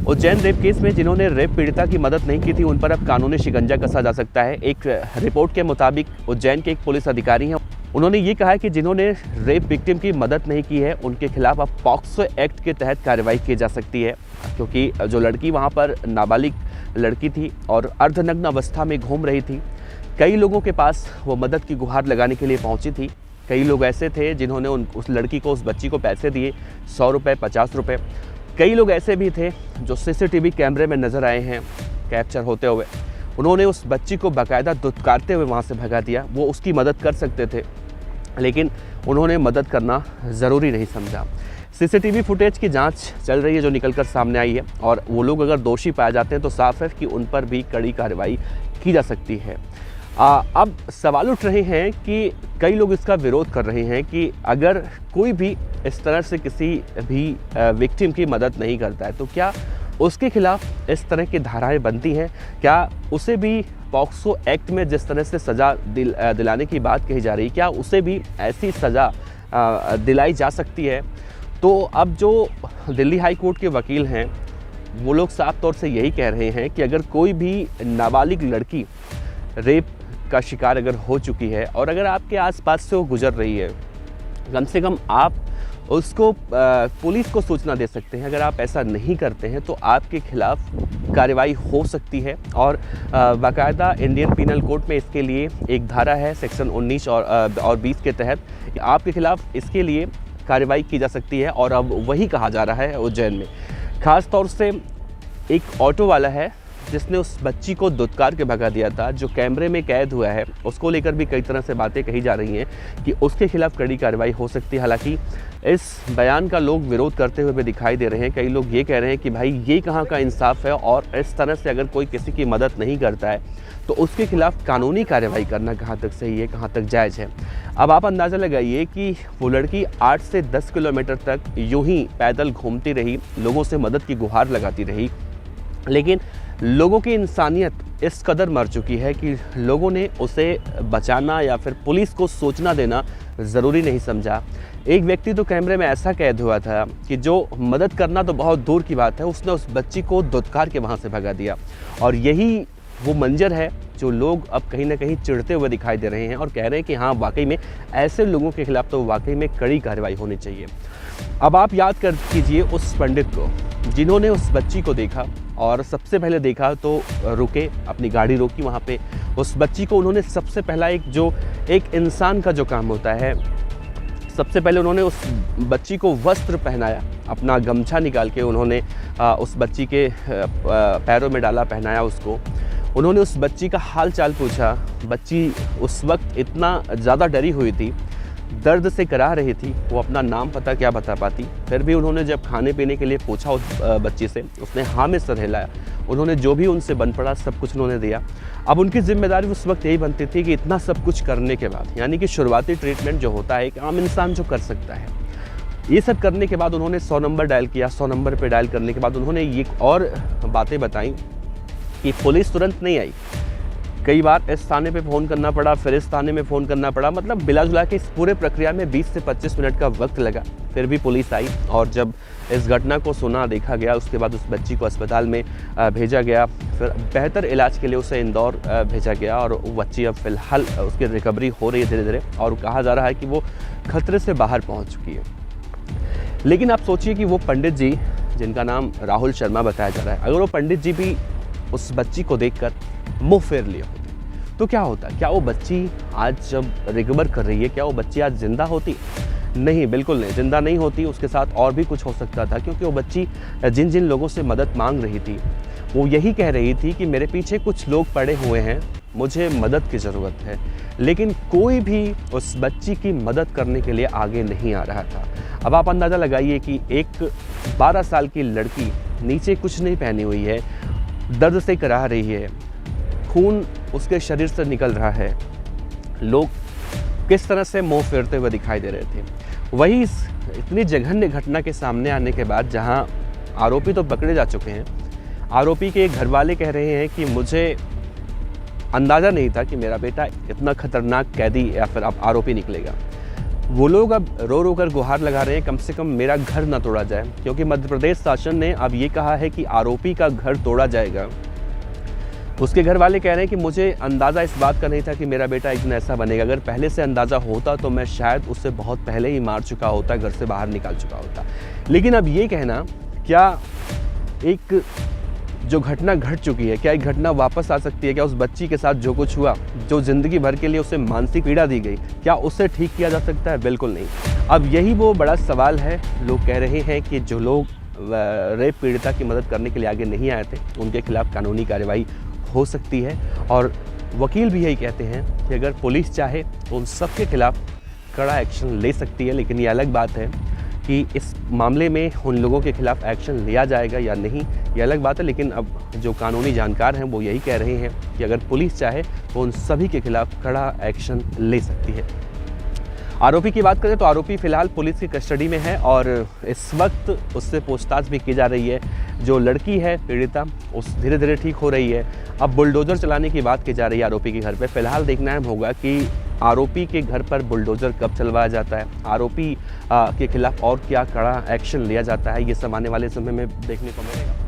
Ujjain rape case में जिन्होंने rape पीड़िता की मदद नहीं की थी उन पर अब कानूनी शिकंजा कसा जा सकता है। एक रिपोर्ट के मुताबिक उज्जैन के एक पुलिस अधिकारी हैं, उन्होंने ये कहा है कि जिन्होंने रेप विक्टिम की मदद नहीं की है उनके खिलाफ अब पॉक्सो एक्ट के तहत कार्रवाई की जा सकती है, क्योंकि जो लड़की वहाँ पर नाबालिग लड़की थी और अर्धनग्न अवस्था में घूम रही थी। कई लोगों के पास वो मदद की गुहार लगाने के लिए पहुँची थी। कई लोग ऐसे थे जिन्होंने उस लड़की को, उस बच्ची को पैसे दिए, 100 रुपये, 50 रुपये। कई लोग ऐसे भी थे जो सीसीटीवी कैमरे में नज़र आए हैं कैप्चर होते हुए। उन्होंने उस बच्ची को बाकायदा दुत्कारते हुए वहाँ से भगा दिया। वो उसकी मदद कर सकते थे, लेकिन उन्होंने मदद करना ज़रूरी नहीं समझा। सीसीटीवी फुटेज की जांच चल रही है जो निकल कर सामने आई है, और वो लोग अगर दोषी पाए जाते हैं तो साफ है कि उन पर भी कड़ी कार्रवाई की जा सकती है। अब सवाल उठ रहे हैं कि कई लोग इसका विरोध कर रहे हैं कि अगर कोई भी इस तरह से किसी भी विक्टिम की मदद नहीं करता है तो क्या उसके खिलाफ इस तरह की धाराएं बनती हैं? क्या उसे भी पॉक्सो एक्ट में जिस तरह से सज़ा दिलाने की बात कही जा रही है, क्या उसे भी ऐसी सज़ा दिलाई जा सकती है? तो अब जो दिल्ली हाई कोर्ट के वकील हैं वो लोग साफ तौर से यही कह रहे हैं कि अगर कोई भी नाबालिग लड़की रेप का शिकार अगर हो चुकी है और अगर आपके आसपास से वो गुजर रही है, कम से कम आप उसको पुलिस को सूचना दे सकते हैं। अगर आप ऐसा नहीं करते हैं तो आपके खिलाफ कार्रवाई हो सकती है, और बाकायदा इंडियन पिनल कोड में इसके लिए एक धारा है सेक्शन 19 और 20 के तहत आपके खिलाफ इसके लिए कार्रवाई की जा सकती है। और अब वही कहा जा रहा है उज्जैन में। ख़ास तौर से एक ऑटो वाला है जिसने उस बच्ची को दुत्कार के भगा दिया था, जो कैमरे में कैद हुआ है, उसको लेकर भी कई तरह से बातें कही जा रही हैं कि उसके खिलाफ कड़ी कार्रवाई हो सकती है। हालांकि इस बयान का लोग विरोध करते हुए भी दिखाई दे रहे हैं। कई लोग ये कह रहे हैं कि भाई ये कहाँ का इंसाफ है, और इस तरह से अगर कोई किसी की मदद नहीं करता है तो उसके खिलाफ कानूनी कार्रवाई करना कहाँ तक सही है, कहाँ तक जायज़ है। अब आप अंदाज़ा लगाइए कि वो लड़की 8 से 10 किलोमीटर तक यूं ही पैदल घूमती रही, लोगों से मदद की गुहार लगाती रही, लेकिन लोगों की इंसानियत इस कदर मर चुकी है कि लोगों ने उसे बचाना या फिर पुलिस को सूचना देना ज़रूरी नहीं समझा। एक व्यक्ति तो कैमरे में ऐसा कैद हुआ था कि जो मदद करना तो बहुत दूर की बात है, उसने उस बच्ची को दुत्कार के वहाँ से भगा दिया। और यही वो मंजर है जो लोग अब कहीं ना कहीं चिढ़ते हुए दिखाई दे रहे हैं और कह रहे हैं कि हाँ, वाकई में ऐसे लोगों के खिलाफ तो वाकई में कड़ी कार्रवाई होनी चाहिए। अब आप याद कर कीजिए उस पंडित को जिन्होंने उस बच्ची को देखा, और सबसे पहले देखा तो रुके, अपनी गाड़ी रोकी वहाँ पे। उस बच्ची को उन्होंने सबसे पहला एक इंसान का जो काम होता है, सबसे पहले उन्होंने उस बच्ची को वस्त्र पहनाया, अपना गमछा निकाल के उन्होंने उस बच्ची के पैरों में डाला, पहनाया उसको। उन्होंने उस बच्ची का हाल चाल पूछा। बच्ची उस वक्त इतना ज़्यादा डरी हुई थी, दर्द से करा रही थी, वो अपना नाम पता क्या बता पाती। फिर भी उन्होंने जब खाने पीने के लिए पूछा उस बच्ची से, उसने हाँ में सर हिलाया। उन्होंने जो भी उनसे बन पड़ा सब कुछ उन्होंने दिया। अब उनकी जिम्मेदारी उस वक्त यही बनती थी कि इतना सब कुछ करने के बाद, यानी कि शुरुआती ट्रीटमेंट जो होता है एक आम इंसान जो कर सकता है, ये सब करने के बाद उन्होंने 100 नंबर डायल किया। 100 नंबर पर डायल करने के बाद उन्होंने ये और बातें बताई कि पुलिस तुरंत नहीं आई। कई बार इस थाने पे फ़ोन करना पड़ा, फिर इस थाने में फ़ोन करना पड़ा, मतलब मिला जुला के इस पूरे प्रक्रिया में 20 से 25 मिनट का वक्त लगा। फिर भी पुलिस आई, और जब इस घटना को सुना, देखा गया, उसके बाद उस बच्ची को अस्पताल में भेजा गया। फिर बेहतर इलाज के लिए उसे इंदौर भेजा गया, और वो बच्ची अब फ़िलहाल उसकी रिकवरी हो रही है धीरे धीरे, और कहा जा रहा है कि वो खतरे से बाहर पहुँच चुकी है। लेकिन आप सोचिए कि वो पंडित जी, जिनका नाम राहुल शर्मा बताया जा रहा है, अगर वो पंडित जी भी उस बच्ची को देखकर मुंह फेर लिए होते तो क्या होता? क्या वो बच्ची आज जब रिकवर कर रही है, क्या वो बच्ची आज जिंदा होती? नहीं, बिल्कुल नहीं, जिंदा नहीं होती। उसके साथ और भी कुछ हो सकता था, क्योंकि वो बच्ची जिन जिन लोगों से मदद मांग रही थी वो यही कह रही थी कि मेरे पीछे कुछ लोग पड़े हुए हैं, मुझे मदद की ज़रूरत है। लेकिन कोई भी उस बच्ची की मदद करने के लिए आगे नहीं आ रहा था। अब आप अंदाज़ा लगाइए कि एक 12 साल की लड़की नीचे कुछ नहीं पहनी हुई है, दर्द से करा रही है, खून उसके शरीर से निकल रहा है, लोग किस तरह से मुंह फेरते हुए दिखाई दे रहे थे। वही इतनी जघन्य घटना के सामने आने के बाद, जहां आरोपी तो पकड़े जा चुके हैं, आरोपी के घर वाले कह रहे हैं कि मुझे अंदाज़ा नहीं था कि मेरा बेटा इतना खतरनाक कैदी या फिर आरोपी निकलेगा। वो लोग अब रो रो कर गुहार लगा रहे हैं कम से कम मेरा घर ना तोड़ा जाए, क्योंकि मध्य प्रदेश शासन ने अब ये कहा है कि आरोपी का घर तोड़ा जाएगा। उसके घर वाले कह रहे हैं कि मुझे अंदाज़ा इस बात का नहीं था कि मेरा बेटा एक दिन ऐसा बनेगा। अगर पहले से अंदाज़ा होता तो मैं शायद उससे बहुत पहले ही मार चुका होता, घर से बाहर निकाल चुका होता। लेकिन अब ये कहना, क्या एक जो घटना घट चुकी है, क्या एक घटना वापस आ सकती है? क्या उस बच्ची के साथ जो कुछ हुआ, जो ज़िंदगी भर के लिए उसे मानसिक पीड़ा दी गई, क्या उससे ठीक किया जा सकता है? बिल्कुल नहीं। अब यही वो बड़ा सवाल है। लोग कह रहे हैं कि जो लोग रेप पीड़िता की मदद करने के लिए आगे नहीं आए थे, उनके खिलाफ कानूनी कार्रवाई हो सकती है। और वकील भी यही कहते हैं कि अगर पुलिस चाहे तो उन सब के खिलाफ कड़ा एक्शन ले सकती है। लेकिन ये अलग बात है कि इस मामले में उन लोगों के खिलाफ एक्शन लिया जाएगा या नहीं, ये अलग बात है। लेकिन अब जो कानूनी जानकार हैं वो यही कह रहे हैं कि अगर पुलिस चाहे तो उन सभी के खिलाफ कड़ा एक्शन ले सकती है। आरोपी की बात करें तो आरोपी फ़िलहाल पुलिस की कस्टडी में है और इस वक्त उससे पूछताछ भी की जा रही है। जो लड़की है पीड़िता, उस धीरे धीरे ठीक हो रही है। अब बुलडोज़र चलाने की बात की जा रही है आरोपी के घर पे। फ़िलहाल देखना होगा कि आरोपी के घर पर बुलडोज़र कब चलवाया जाता है, आरोपी के खिलाफ और क्या कड़ा एक्शन लिया जाता है। ये सब आने वाले समय में देखने को मिलेगा।